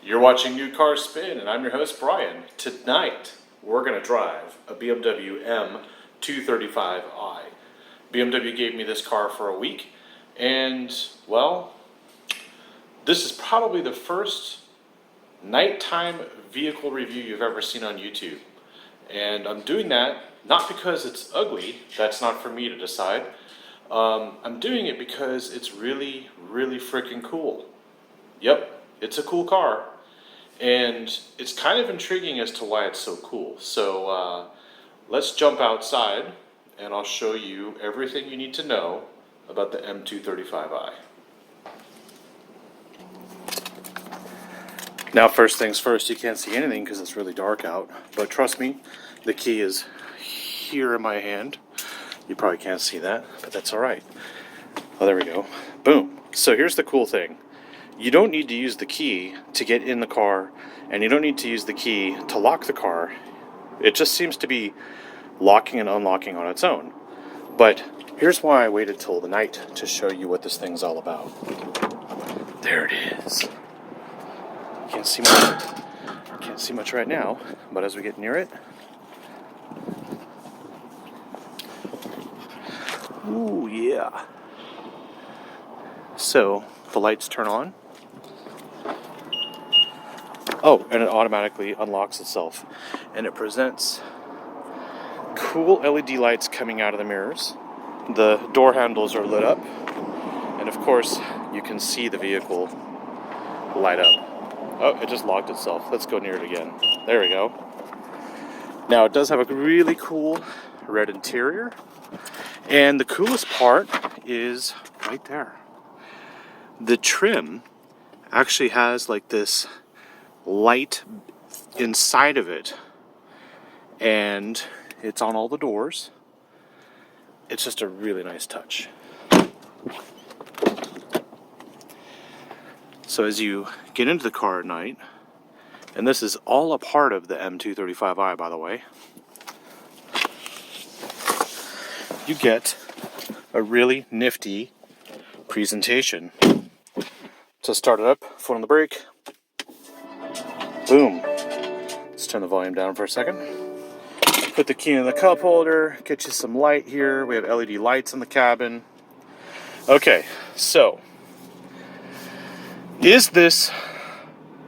You're watching New Car Spin, and I'm your host, Brian. Tonight, we're going to drive a BMW M235i. BMW gave me this car for a week, and, well, this is probably the first nighttime vehicle review you've ever seen on YouTube. And I'm doing that not because it's ugly, that's not for me to decide. I'm doing it because it's really, really freaking cool. Yep, it's a cool car. And it's kind of intriguing as to why it's so cool. So let's jump outside and I'll show you everything you need to know about the M235i. Now, first things first, you can't see anything because it's really dark out. But trust me, the key is here in my hand. You probably can't see that, but that's all right. Oh, there we go. Boom. So here's the cool thing. You don't need to use the key to get in the car, and you don't need to use the key to lock the car. It just seems to be locking and unlocking on its own. But here's why I waited till the night to show you what this thing's all about. There it is. Can't see much right now, but as we get near it, ooh yeah. So the lights turn on. Oh, and it automatically unlocks itself, and it presents cool LED lights coming out of the mirrors. The door handles are lit up, and of course you can see the vehicle light up. Oh, it just locked itself. Let's go near it again. There we go. Now it does have a really cool red interior, and the coolest part is right there. The trim actually has like this light inside of it, and it's on all the doors. It's just a really nice touch. So as you get into the car at night, and this is all a part of the M235i, by the way, you get a really nifty presentation. To start it up, foot on the brake. Boom. Let's turn the volume down for a second. Put the key in the cup holder, get you some light here. We have LED lights in the cabin. Okay, so is this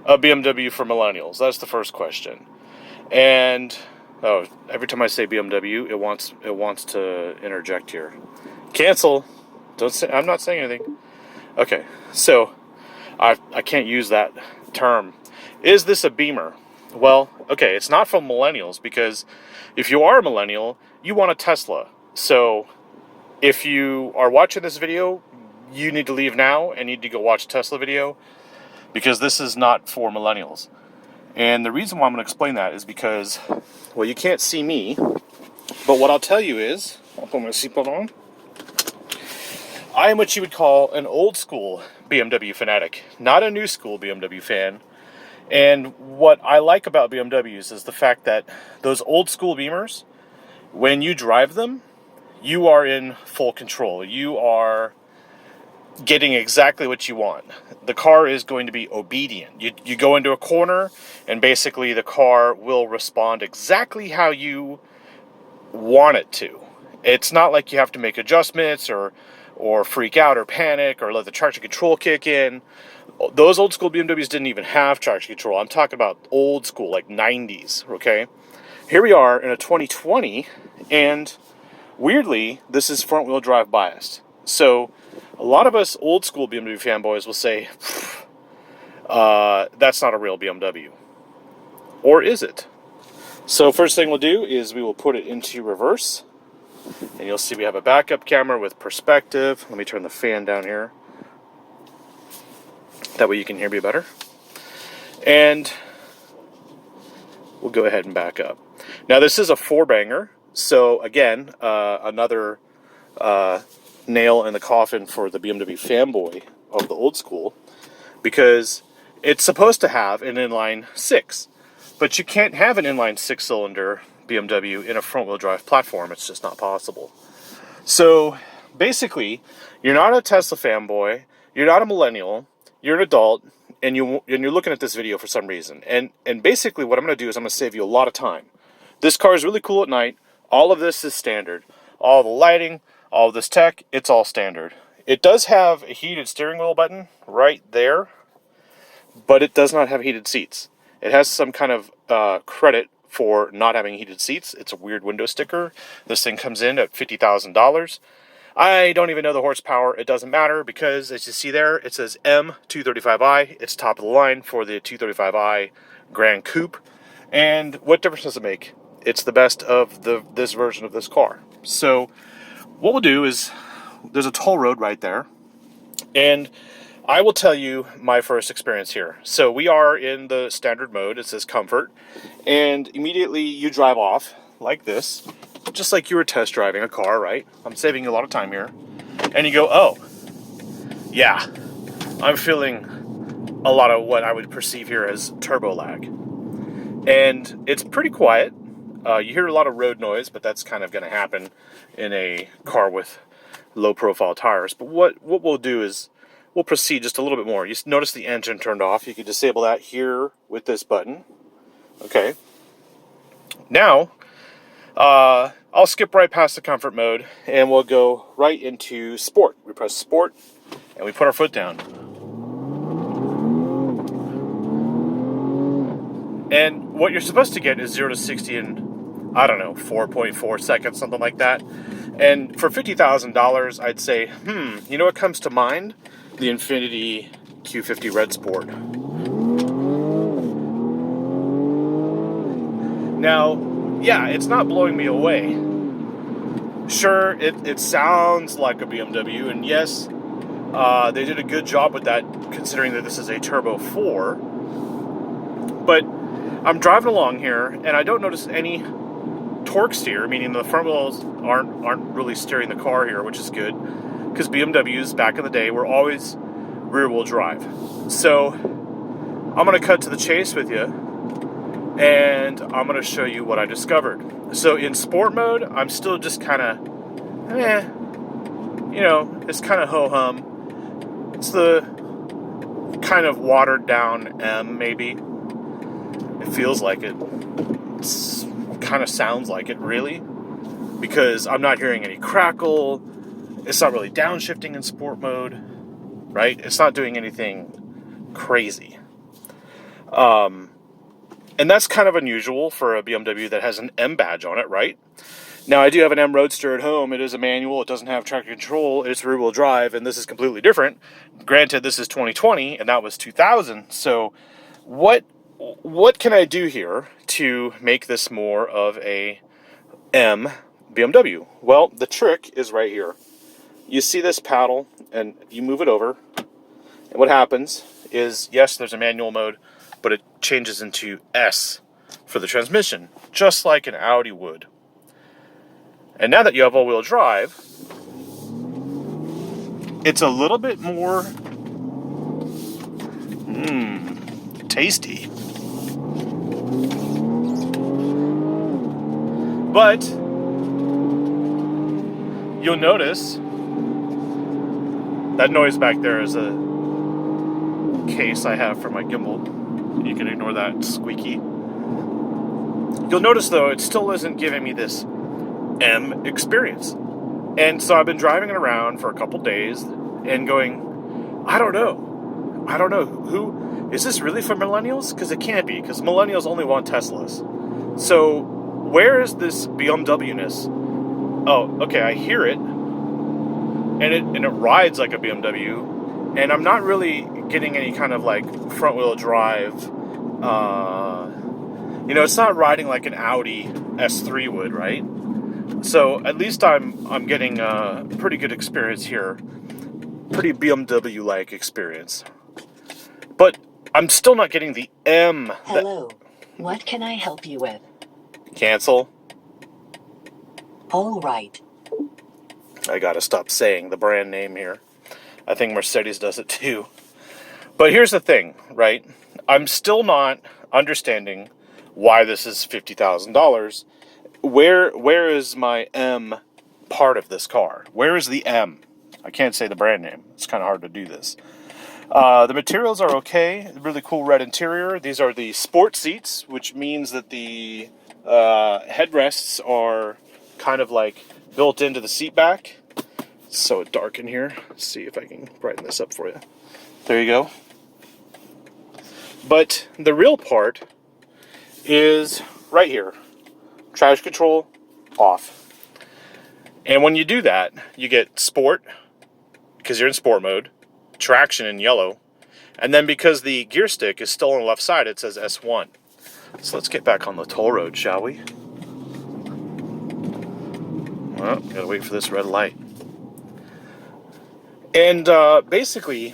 a BMW for millennials? That's the first question. And every time I say BMW, it wants to interject here. Cancel. Don't say. I'm not saying anything. Okay, so I can't use that term. Is this a Beamer? Well, okay, it's not for millennials, because if you are a millennial, you want a Tesla. So if you are watching this video, you need to leave now and need to go watch a Tesla video, because this is not for millennials. And the reason why I'm going to explain that is because, well, you can't see me, but what I'll tell you is, I'll put my seatbelt on. I am what you would call an old school BMW fanatic, not a new school BMW fan. And what I like about BMWs is the fact that those old school Beamers, when you drive them, you are in full control. You are getting exactly what you want. The car is going to be obedient. You go into a corner, and basically the car will respond exactly how you want it to. It's not like you have to make adjustments or freak out or panic or let the traction control kick in. Those old school BMWs didn't even have traction control. I'm talking about old school, like 90s, okay? Here we are in a 2020, and weirdly, this is front wheel drive biased. So a lot of us old school BMW fanboys will say, that's not a real BMW. Or is it? So first thing we'll do is we will put it into reverse. And you'll see we have a backup camera with perspective. Let me turn the fan down here. That way you can hear me better. And we'll go ahead and back up. Now this is a 4-banger. So again, another nail in the coffin for the BMW fanboy of the old school. Because it's supposed to have an inline 6. But you can't have an inline 6-cylinder BMW in a front-wheel drive platform. It's just not possible. So basically, you're not a Tesla fanboy, you're not a millennial, you're an adult, you're looking at this video for some reason, and basically what I'm going to do is I'm going to save you a lot of time. This car is really cool at night. All of this is standard. All the lighting, all of this tech, it's all standard. It does have a heated steering wheel button right there, but it does not have heated seats. It has some kind of credit for not having heated seats. It's a weird window sticker. This thing comes in at $50,000. I don't even know the horsepower. It doesn't matter because, as you see there, it says M235i. It's top of the line for the 235i GranCoupe. And what difference does it make? It's the best of this version of this car. So what we'll do is, there's a toll road right there, and I will tell you my first experience here. So we are in the standard mode. It says comfort, and immediately you drive off like this, just like you were test driving a car, right? I'm saving you a lot of time here. And you go, oh, yeah, I'm feeling a lot of what I would perceive here as turbo lag. And it's pretty quiet. You hear a lot of road noise, but that's kind of going to happen in a car with low profile tires. But what we'll do is we'll proceed just a little bit more. You notice the engine turned off. You can disable that here with this button. Okay. Now, I'll skip right past the comfort mode and we'll go right into sport. We press sport and we put our foot down. And what you're supposed to get is 0 to 60 in, I don't know, 4.4 seconds, something like that. And for $50,000, I'd say, you know what comes to mind? The Infiniti Q50 Red Sport. Now, yeah, it's not blowing me away. Sure, it sounds like a BMW, and yes, they did a good job with that, considering that this is a Turbo 4. But I'm driving along here, and I don't notice any torque steer, meaning the front wheels aren't really steering the car here, which is good, because BMWs back in the day were always rear-wheel drive. So I'm going to cut to the chase with you, and I'm going to show you what I discovered. So in sport mode, I'm still just kind of, it's kind of ho-hum. It's the kind of watered down M, maybe. It feels like it. It's kind of sounds like it, really, because I'm not hearing any crackle. It's not really downshifting in sport mode, right? It's not doing anything crazy. And that's kind of unusual for a BMW that has an M badge on it, right? Now, I do have an M Roadster at home. It is a manual. It doesn't have traction control. It's rear-wheel drive, and this is completely different. Granted, this is 2020, and that was 2000. So what can I do here to make this more of a M BMW? Well, the trick is right here. You see this paddle, and you move it over, and what happens is, yes, there's a manual mode, but it changes into S for the transmission, just like an Audi would. And now that you have all-wheel drive, it's a little bit more tasty. But you'll notice that noise back there is a case I have for my gimbal. You can ignore that squeaky. You'll notice, though, it still isn't giving me this M experience. And so I've been driving it around for a couple days and going, I don't know. Who is this really for millennials? Because it can't be, because millennials only want Teslas. So where is this BMW-ness? Oh, okay, I hear it. And it rides like a BMW. And I'm not really getting any kind of like front wheel drive. It's not riding like an Audi S3 would, right? So at least I'm getting a pretty good experience here. Pretty BMW-like experience. But I'm still not getting the M. Hello. What can I help you with? Cancel. All right. I gotta stop saying the brand name here. I think Mercedes does it too. But here's the thing, right? I'm still not understanding why this is $50,000. Where is my M part of this car? Where is the M? I can't say the brand name. It's kind of hard to do this. The materials are okay. Really cool red interior. These are the sport seats, which means that the headrests are kind of like built into the seat back. It's so dark in here. Let's see if I can brighten this up for you. There you go. But the real part is right here. Traction control off. And when you do that, you get sport, because you're in sport mode, traction in yellow, and then because the gear stick is still on the left side, it says S1. So let's get back on the toll road, shall we? Well, gotta wait for this red light. And basically,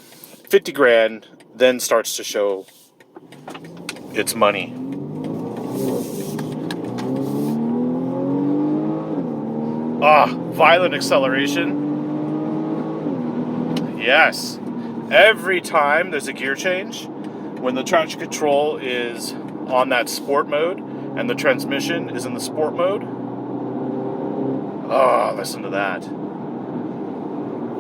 50 grand then starts to show its money. Violent acceleration. Yes. Every time there's a gear change, when the traction control is on that sport mode and the transmission is in the sport mode, listen to that.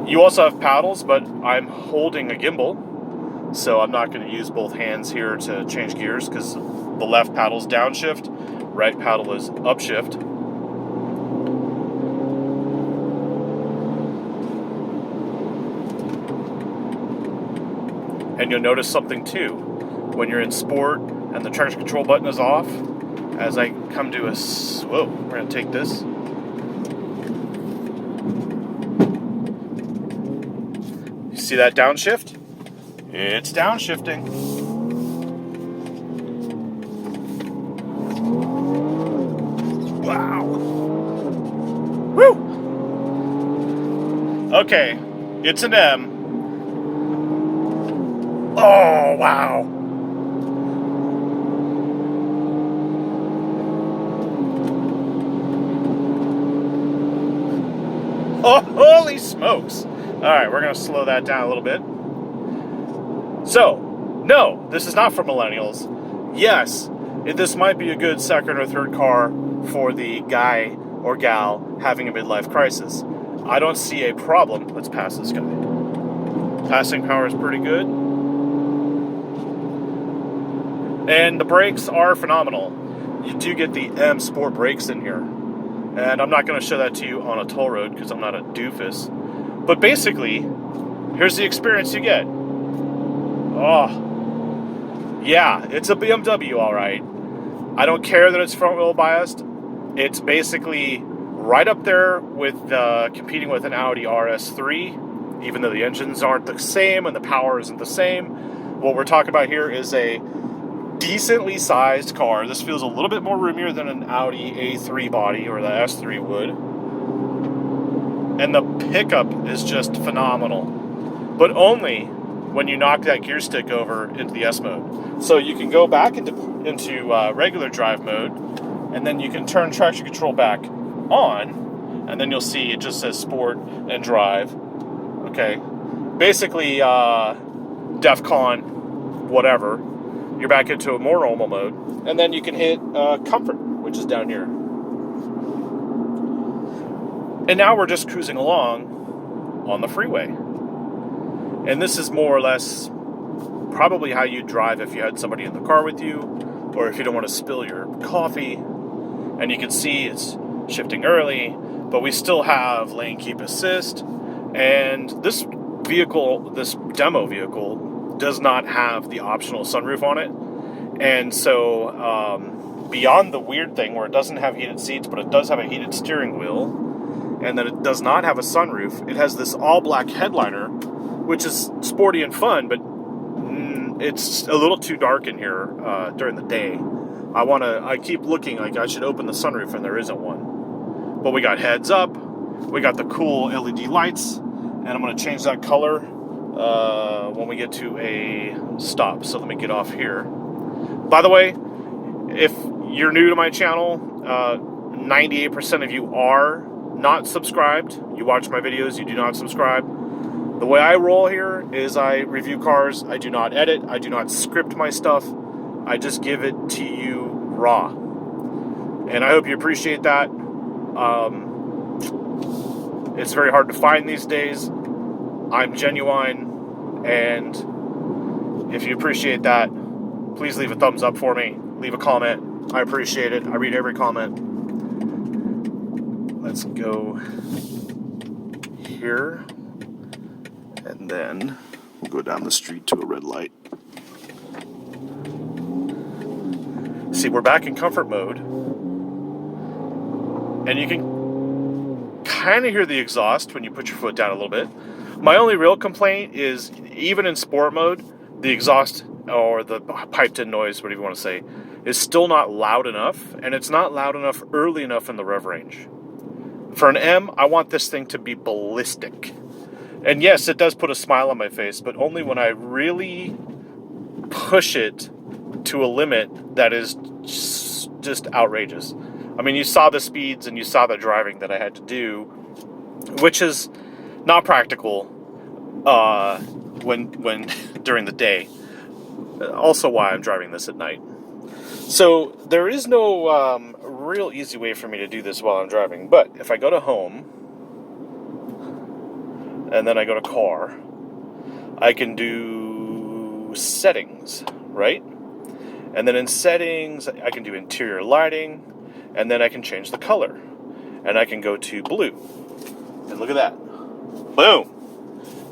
You also have paddles, but I'm holding a gimbal, so I'm not going to use both hands here to change gears, because the left paddle is downshift, right paddle is upshift. And you'll notice something too. When you're in sport and the traction control button is off, as I come to a... Whoa, we're going to take this. You see that downshift? It's downshifting. Wow. Woo! Okay, it's an M. Oh, wow. Oh, holy smokes. All right, we're going to slow that down a little bit. So, no, this is not for millennials. Yes, this might be a good second or third car for the guy or gal having a midlife crisis. I don't see a problem. Let's pass this guy. Passing power is pretty good. And the brakes are phenomenal. You do get the M Sport brakes in here. And I'm not going to show that to you on a toll road because I'm not a doofus. But basically, here's the experience you get. Oh, yeah, it's a BMW, all right. I don't care that it's front wheel biased. It's basically right up there with competing with an Audi RS3, even though the engines aren't the same and the power isn't the same. What we're talking about here is a decently sized car. This feels a little bit more roomier than an Audi A3 body or the S3 would. And the pickup is just phenomenal. But only when you knock that gear stick over into the S mode. So you can go back into regular drive mode, and then you can turn traction control back on, and then you'll see it just says sport and drive. Okay. Basically, DEFCON, whatever. You're back into a more normal mode, and then you can hit comfort, which is down here. And now we're just cruising along on the freeway. And this is more or less probably how you'd drive if you had somebody in the car with you, or if you don't want to spill your coffee. And you can see it's shifting early, but we still have lane keep assist. And this vehicle, this demo vehicle, does not have the optional sunroof on it. And so beyond the weird thing where it doesn't have heated seats, but it does have a heated steering wheel, and then it does not have a sunroof, it has this all black headliner, which is sporty and fun, but it's a little too dark in here during the day. I keep looking like I should open the sunroof, and there isn't one. But we got heads up, we got the cool LED lights, and I'm going to change that color when we get to a stop. So let me get off here. By the way, if you're new to my channel, 98% of you are not subscribed. You watch my videos, you do not subscribe. The way I roll here is I review cars. I do not edit. I do not script my stuff. I just give it to you raw. And I hope you appreciate that. It's very hard to find these days. I'm genuine, and If you appreciate that, please leave a thumbs up for me. Leave a comment. I appreciate it. I read every comment. Let's go here. And then we'll go down the street to a red light. See, we're back in comfort mode. And you can kind of hear the exhaust when you put your foot down a little bit. My only real complaint is, even in sport mode, the exhaust or the piped-in noise, whatever you want to say, is still not loud enough, and it's not loud enough early enough in the rev range. For an M, I want this thing to be ballistic. And yes, it does put a smile on my face, but only when I really push it to a limit that is just outrageous. I mean, you saw the speeds and you saw the driving that I had to do, which is not practical when during the day. Also why I'm driving this at night. So there is no real easy way for me to do this while I'm driving. But if I go to home and then I go to car, I can do settings, right? And then in settings, I can do interior lighting, and then I can change the color. And I can go to blue. And look at that. Boom!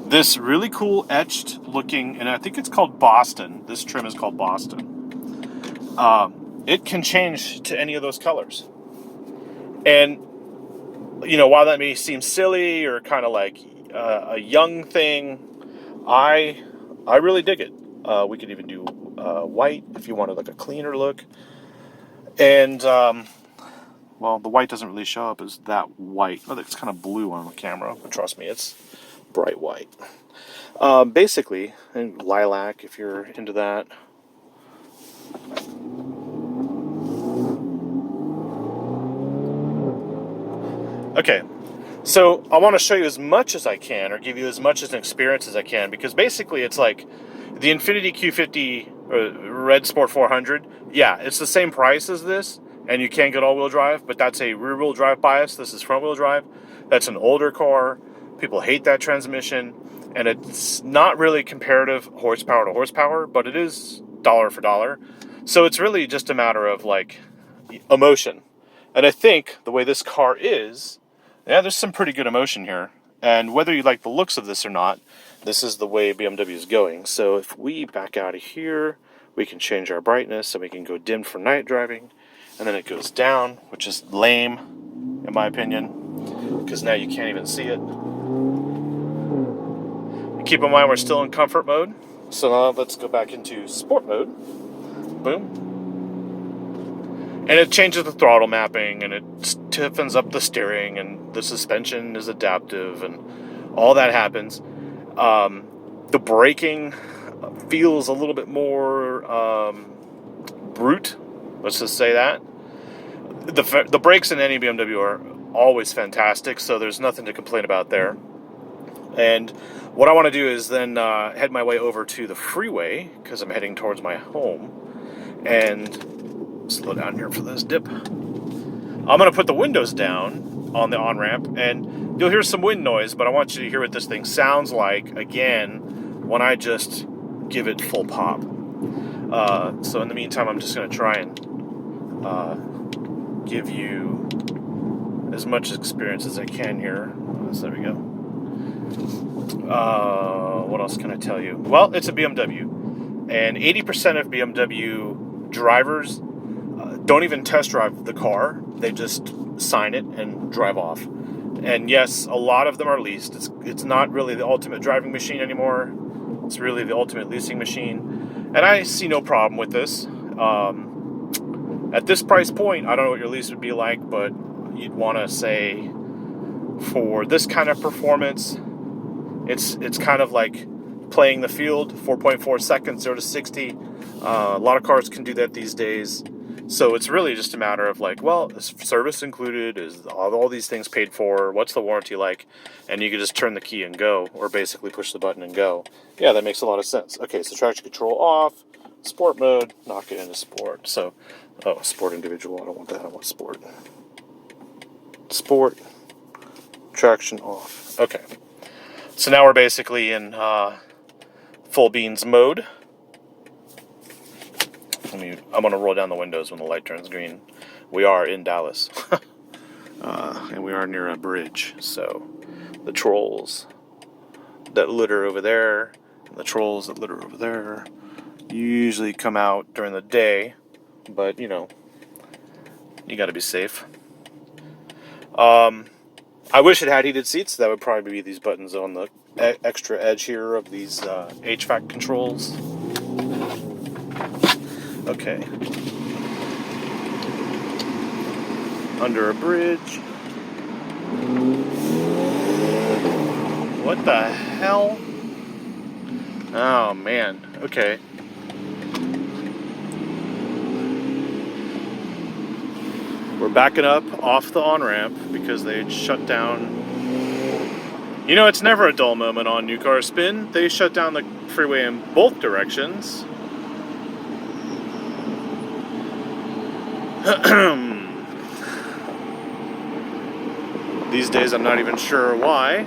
This really cool etched looking, and I think it's called Boston. This trim is called Boston. It can change to any of those colors. And, you know, while that may seem silly or kind of like a young thing, I really dig it. We could even do white if you wanted like a cleaner look. And, well, the white doesn't really show up as that white. Oh, it's kind of blue on the camera, but trust me, it's bright white. Basically, and lilac if you're into that. Okay, so I want to show you as much as I can, or give you as much as an experience as I can, because basically it's like the Infiniti Q50 Red Sport 400. Yeah, it's the same price as this, and you can get all-wheel drive, but that's a rear-wheel drive bias. This is front-wheel drive. That's an older car. People hate that transmission, and it's not really comparative horsepower to horsepower, but it is dollar for dollar. So it's really just a matter of like emotion. And I think the way this car is, yeah, there's some pretty good emotion here. And whether you like the looks of this or not, this is the way BMW is going. So if we back out of here, we can change our brightness, and we can go dim for night driving. And then it goes down, which is lame, in my opinion, because now you can't even see it. And keep in mind, we're still in comfort mode. So now let's go back into sport mode. Boom. And it changes the throttle mapping, and it stiffens up the steering, and the suspension is adaptive, and all that happens. The braking feels a little bit more brute. Let's just say that. The brakes in any BMW are always fantastic, so there's nothing to complain about there. And what I want to do is then head my way over to the freeway, because I'm heading towards my home, and slow down here for this dip. I'm going to put the windows down on the on-ramp, and you'll hear some wind noise, but I want you to hear what this thing sounds like, again, when I just give it full pop. So in the meantime, I'm just going to try and give you as much experience as I can here. So there we go. What else can I tell you? Well, it's a BMW, and 80% of BMW drivers don't even test drive the car. They just sign it and drive off. And yes, a lot of them are leased. It's not really the ultimate driving machine anymore. It's really the ultimate leasing machine. And I see no problem with this. At this price point, I don't know what your lease would be like, but you'd want to say for this kind of performance, it's kind of like playing the field, 4.4 seconds, 0 to 60. A lot of cars can do that these days. So it's really just a matter of like, well, is service included? Is all these things paid for? What's the warranty like? And you can just turn the key and go, or basically push the button and go. Yeah, that makes a lot of sense. Okay, so traction control off, sport mode, knock it into sport. So, sport individual, I don't want that, I want sport. Sport, traction off. Okay, so now we're basically in full beans mode. I'm gonna roll down the windows when the light turns green. We are in Dallas, and we are near a bridge. So the trolls that litter over there, and the trolls that litter over there, usually come out during the day, but you know, you got to be safe. I wish it had heated seats. That would probably be these buttons on the extra edge here of these HVAC controls. Okay. Under a bridge. What the hell? Oh man. Okay. We're backing up off the on-ramp because they shut down. You know, it's never a dull moment on New Car Spin. They shut down the freeway in both directions. These days I'm not even sure why.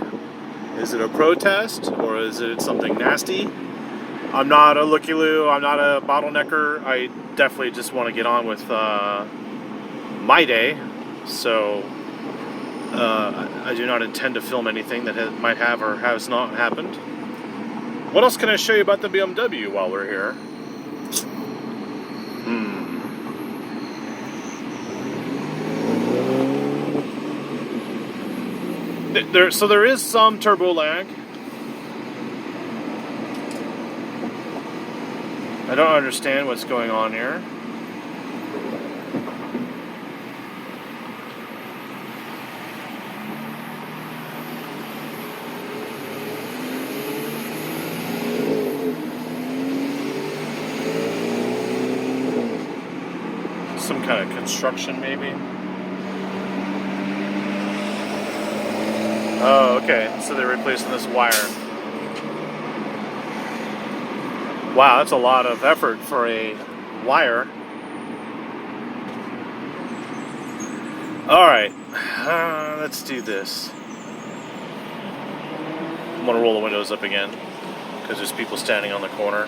Is it a protest or is it something nasty? I'm not a looky-loo, I'm not a bottlenecker. I definitely just want to get on with my day, so I do not intend to film anything that might have or has not happened. What else can I show you about the BMW while we're here? So there is some turbo lag. I don't understand what's going on here. Some kind of construction, maybe. Oh, okay. So they're replacing this wire. Wow, that's a lot of effort for a wire. Alright, let's do this. I'm gonna roll the windows up again because there's people standing on the corner.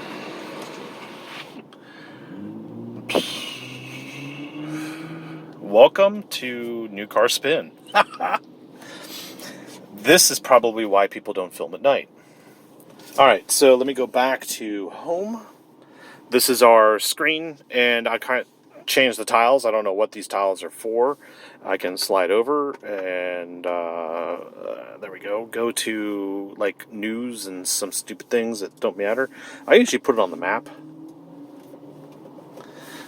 Welcome to New Car Spin. This is probably why people don't film at night. Alright, so let me go back to home. This is our screen, and I kind of changed the tiles. I don't know what these tiles are for. I can slide over, and there we go. Go to, like, news and some stupid things that don't matter. I usually put it on the map.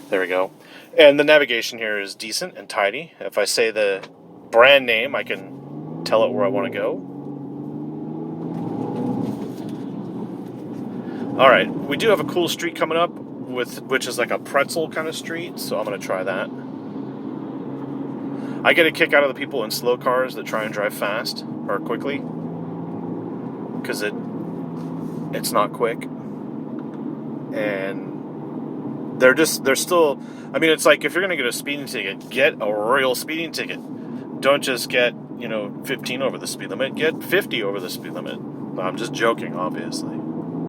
There we go. And the navigation here is decent and tidy. If I say the brand name, I can tell it where I want to go. Alright, we do have a cool street coming up, which is like a pretzel kind of street, so I'm going to try that. I get a kick out of the people in slow cars that try and drive fast, or quickly, because it's not quick. And they're still, I mean, it's like, if you're going to get a speeding ticket, get a real speeding ticket. Don't just get, 15 over the speed limit, get 50 over the speed limit. I'm just joking, obviously.